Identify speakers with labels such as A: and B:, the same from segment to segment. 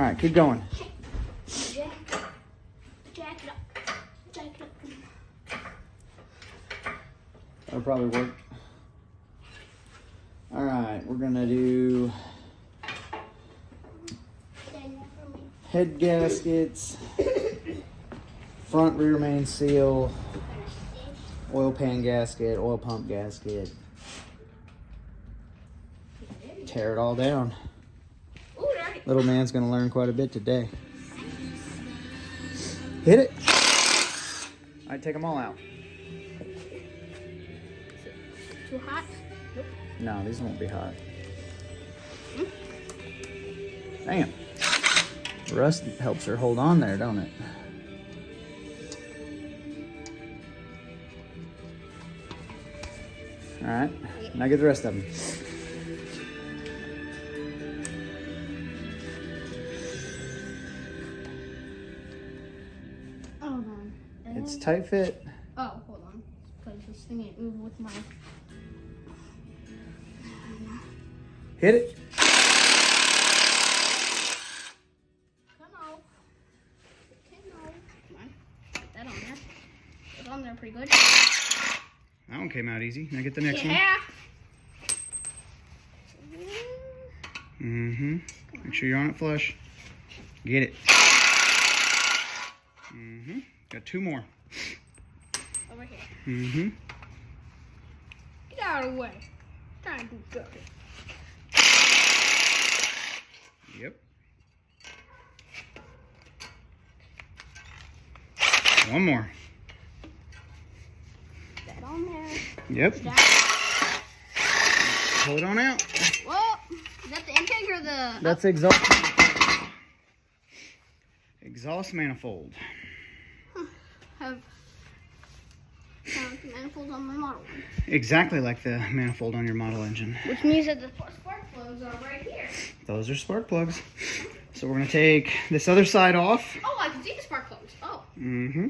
A: right, keep going.
B: Jack it up. Jack it up.
A: That'll probably work. All right, we're gonna do head gaskets, front rear main seal, oil pan gasket, oil pump gasket. Tear it all down. Little man's gonna learn quite a bit today. Hit it. All right, take them all out.
B: Too hot? Nope.
A: No, these won't be hot. Damn. Rust helps her hold on there, don't it? All right, now get the rest of them.
B: Hold on.
A: It's tight fit.
B: Oh, hold on. Because this thing ain't moving with my...
A: Hit it.
B: Come on. Come on. Put that on there. It's on there pretty good.
A: That one came out easy. Now get the next one.
B: Yeah.
A: Mm-hmm. Make sure you're on it flush. Get it. Mm-hmm. Got two more.
B: Over here.
A: Mm-hmm.
B: Get out of the way. Trying to do something.
A: Yep. One more.
B: That on there.
A: Yep.
B: That.
A: Pull it on out.
B: Whoa. Is that the intake or the...
A: That's exhaust. Exhaust manifold.
B: Have manifolds on my model one.
A: Exactly like the manifold on your model engine.
B: Which means that the spark plugs are right here.
A: Those are spark plugs. So we're going to take this other side off.
B: Oh, I can see the spark plugs. Oh.
A: Mm-hmm.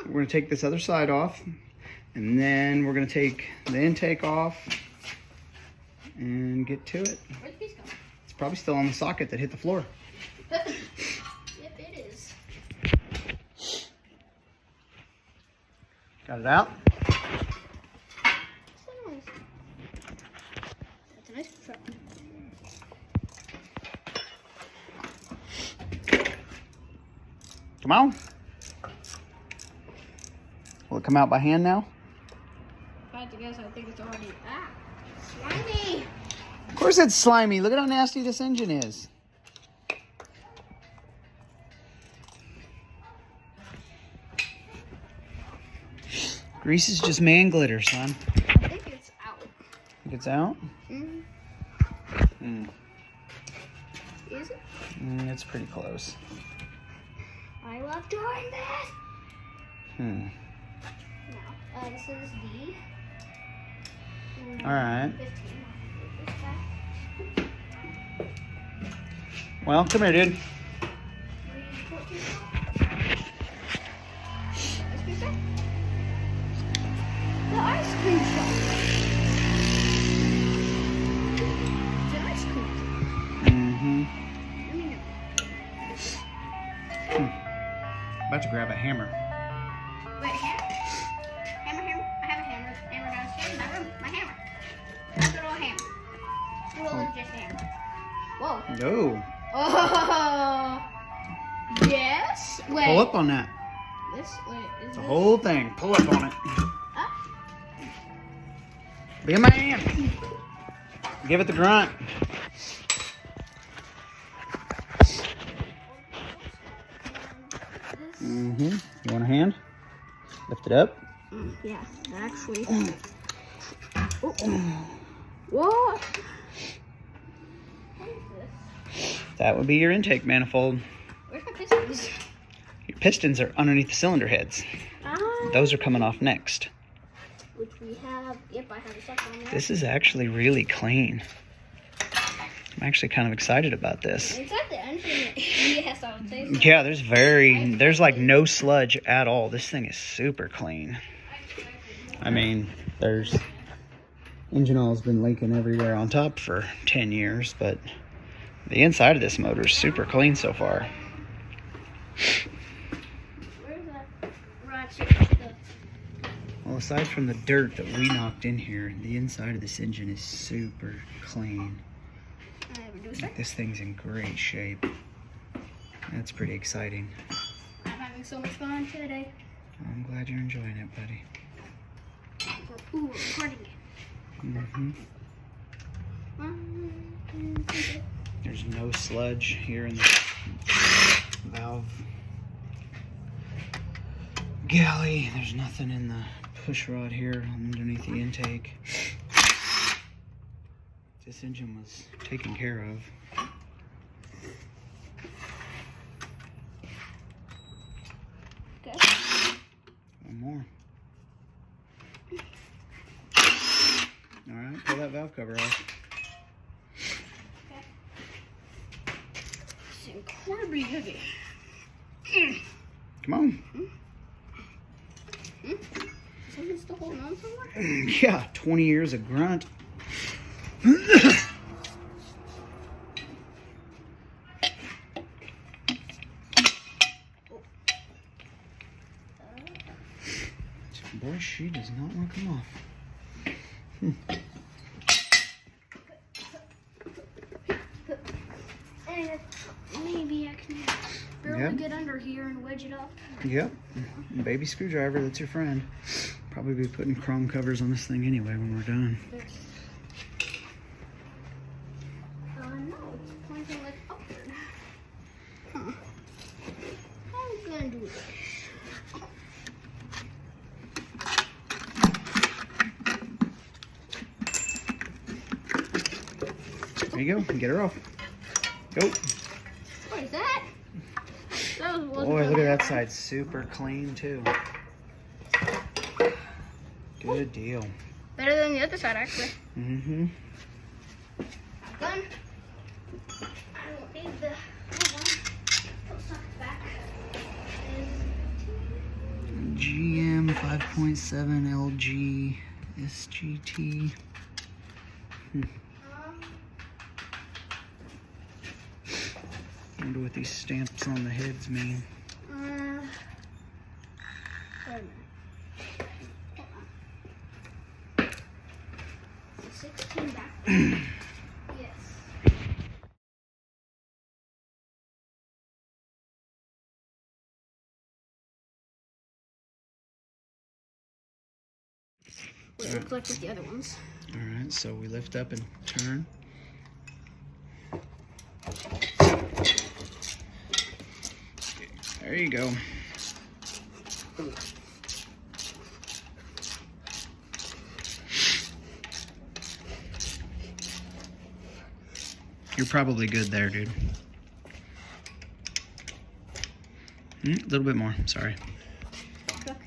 A: We're going to take this other side off. And then we're going to take the intake off and get to it.
B: Where's the piece going?
A: It's probably still on the socket that hit the floor.
B: Yep, it is.
A: Got it out?
B: That's a nice truck.
A: Come on. Will it come out by hand now?
B: If I had to guess, I think it's already... slimy!
A: Of course it's slimy. Look at how nasty this engine is. Grease is just man glitter, son.
B: I think it's out.
A: Think it's out?
B: Mm-hmm. Is it?
A: It's pretty close.
B: I love doing this! Now, this is the...
A: All right.
B: 15.
A: Well, come here, dude.
B: The ice cream shop. It's an ice cream.
A: Mm-hmm.
B: Let me know.
A: About to grab a hammer.
B: Wait, hammer? Hammer. I have a hammer. Hammer downstairs in my room. My hammer. Good old hammer. Good old just hammer. Whoa.
A: No.
B: Oh. Yes. Wait.
A: Pull up on that.
B: This. Wait. Is
A: The
B: this?
A: whole thing. Pull up on it.
B: Up?
A: Be a man. Give it the grunt. Mm-hmm. You want a hand? Lift it up.
B: Yeah, actually. Oh. What? What is this?
A: That would be your intake manifold.
B: Where's my pistons?
A: Your pistons are underneath the cylinder heads. Those are coming off next.
B: Which we have. Yep, I have a second one there.
A: This is actually really clean. I'm actually kind of excited about this.
B: Inside the engine, yes, I would say so.
A: Yeah, there's like no sludge at all. This thing is super clean. I mean, there's engine oil's been leaking everywhere on top for 10 years, but The inside of this motor is super clean so far.
B: Where's that ratchet stuff?
A: Well, aside from the dirt that we knocked in here, the inside of this engine is super clean.
B: Reducer.
A: This thing's in great shape. That's pretty exciting.
B: I'm having so much fun today.
A: I'm glad you're enjoying it, buddy.
B: Ooh, we're recording it.
A: Mm-hmm. There's no sludge here in the valve galley. There's nothing in the push rod here underneath the intake. This engine was taken care of.
B: Okay.
A: One more. Alright, pull that valve cover off.
B: It's incredibly heavy.
A: Come on.
B: Something's still holding on somewhere?
A: Yeah, 20 years of grunt. Boy, she does not want to come off.
B: And maybe I can barely
A: Yep.
B: get under here and wedge it up.
A: Yep. Baby screwdriver, that's your friend. Probably be putting chrome covers on this thing anyway when we're done.
B: No, it's pointing like upward. Huh. How am I gonna do this?
A: There you go. Get her off. Go.
B: What is that? That was
A: Boy, look at that side. Super clean, too. Good deal.
B: Better than the other side, actually.
A: Mm-hmm.
B: Gun. I don't need the other one. Put stuff back.
A: GM 5.7 LG SGT. Wonder what these stamps on the heads mean.
B: Wait a minute. Hold on. 16 back. Yes. What it looks like with the other ones.
A: Alright, so we lift up and turn. There you go. You're probably good there, dude. A little bit more, sorry.
B: Cook.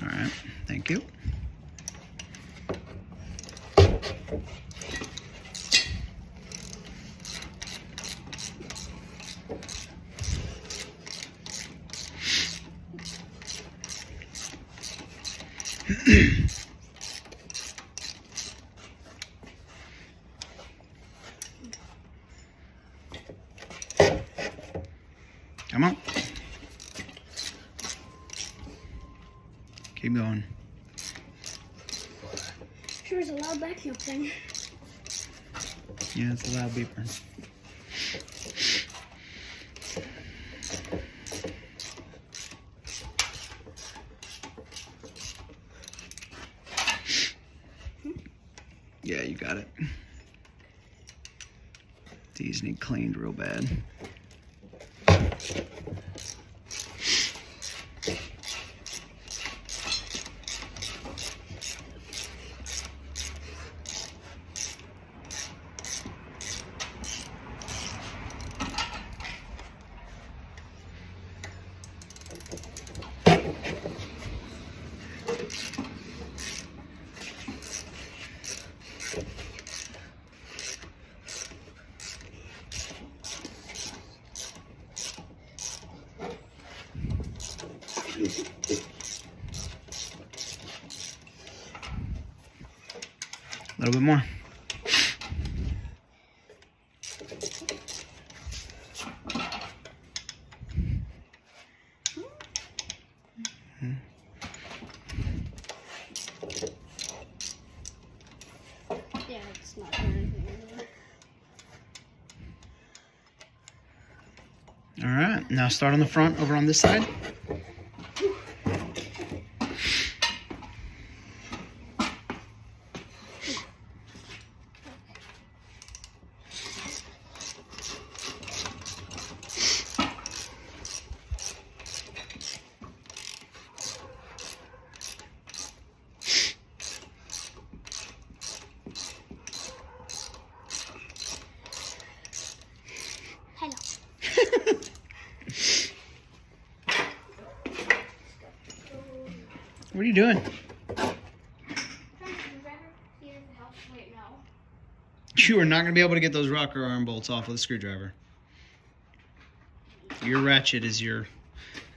A: Alright, thank you. Come on. Keep going.
B: Sure is a loud vacuum thing.
A: Yeah, it's a loud beeper. Yeah, you got it. These need cleaned real bad. A little bit more.
B: Yeah, it's not doing anything anymore.
A: All right, now start on the front over on this side.
B: Hello.
A: What are you doing?
B: Wait, no.
A: You are not going to be able to get those rocker arm bolts off with a screwdriver. Your ratchet is your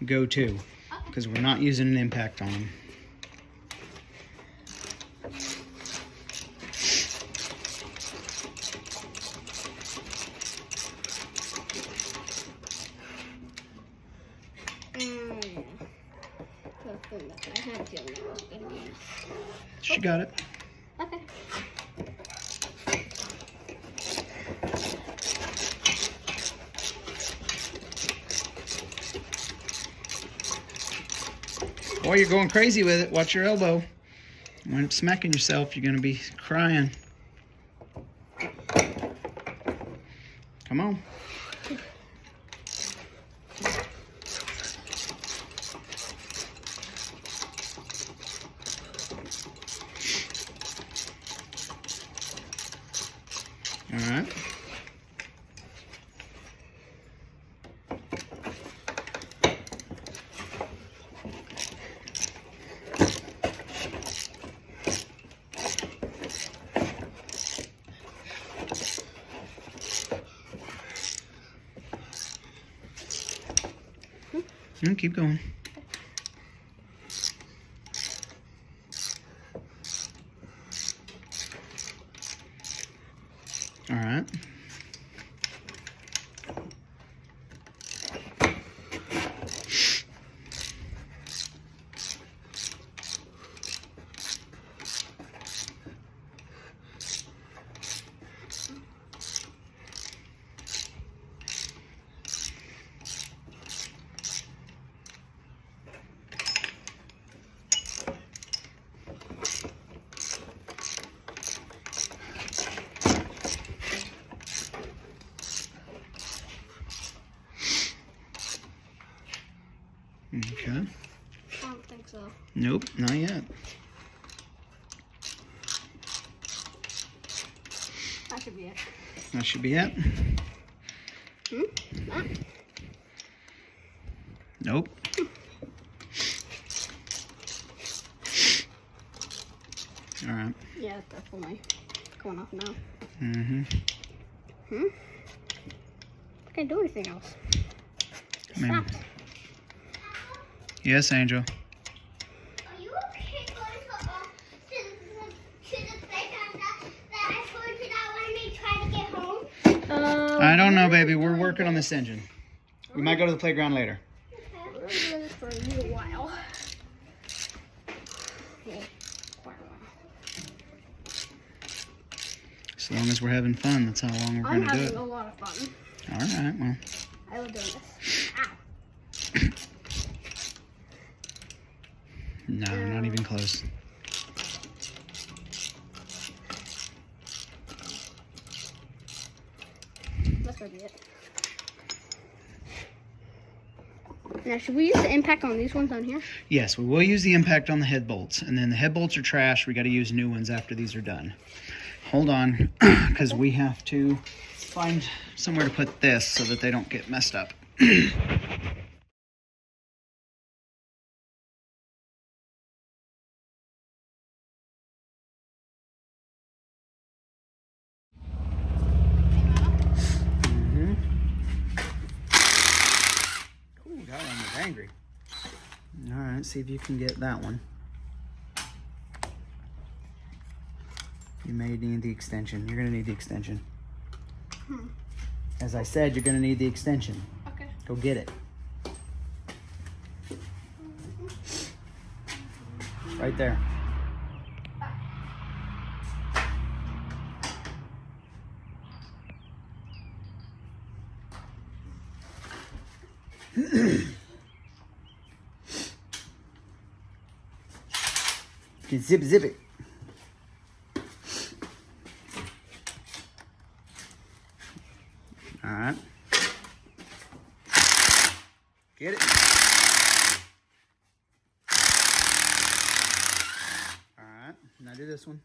A: go-to because we're not using an impact on them.
B: I had a feeling that was going to be.
A: She got it.
B: Okay.
A: Boy, you're going crazy with it. Watch your elbow. You wind up smacking yourself, you're going to be crying. Come on. All right. Keep going. All right. Okay.
B: I don't think so.
A: Nope, not yet.
B: That should be it.
A: That should be it.
B: Ah.
A: Nope. All right.
B: Yeah, it's definitely going off now.
A: Mm-hmm.
B: I can't do anything else. It
A: Maybe.
B: stopped.
A: Yes, Angel.
C: Are you okay going to the playground that I told you that when we try to get home?
A: I don't know, baby. We're working on this engine. We might go to the playground later.
B: We're going to do this for a little while. Yeah, quite a while.
A: As long as we're having fun, that's how long we're
B: I'm
A: going to do
B: having
A: it.
B: a lot of fun.
A: All right, well.
B: I love doing this. Ow.
A: No, not even close.
B: That's gonna be it. Now, should we use the impact on these ones on here?
A: Yes, we will use the impact on the head bolts. And then the head bolts are trash. We got to use new ones after these are done. Hold on, because we have to find somewhere to put this so that they don't get messed up. Ooh, that one was angry. All right, see if you can get that one. You may need the extension. You're gonna need the extension. As I said, you're gonna need the extension.
B: Okay.
A: Go get it. Right there. Zip it. All right. Get it. All right. Now do this one.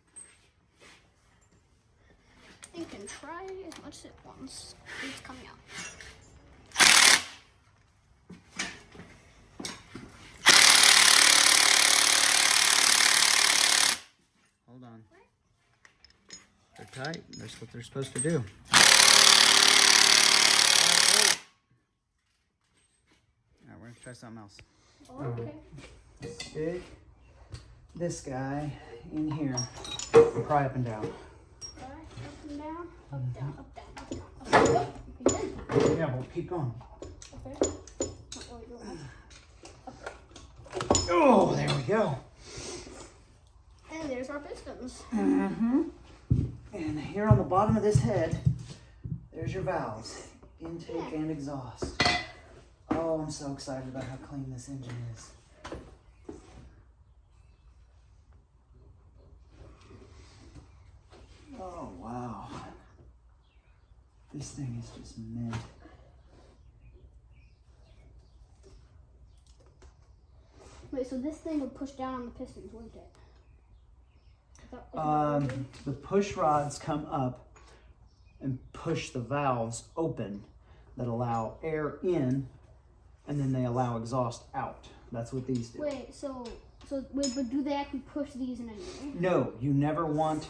B: You can try as much as it wants. It's coming out.
A: Hold on. They're tight. That's what they're supposed to do. Alright, we're gonna try something else.
B: Okay.
A: Stick this guy in here. Pry up and down.
B: Alright, up and down, up, down, up, down, up, down, up, down. Up, again.
A: Yeah, we'll keep going.
B: Okay. Not really doing that.
A: Oh, there we go.
B: And there's our pistons.
A: Mm-hmm. And here on the bottom of this head, there's your valves. Intake and exhaust. Oh, I'm so excited about how clean this engine is. Oh, wow. This thing is just mint.
B: Wait, so this thing would push down on the pistons, wouldn't it?
A: The push rods come up and push the valves open that allow air in, and then they allow exhaust out. That's what these do.
B: Wait, but do they actually push these in any way?
A: No, you never want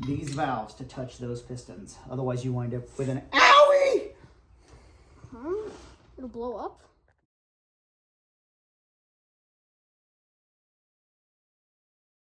A: these valves to touch those pistons. Otherwise you wind up with an owie!
B: Huh? It'll blow up?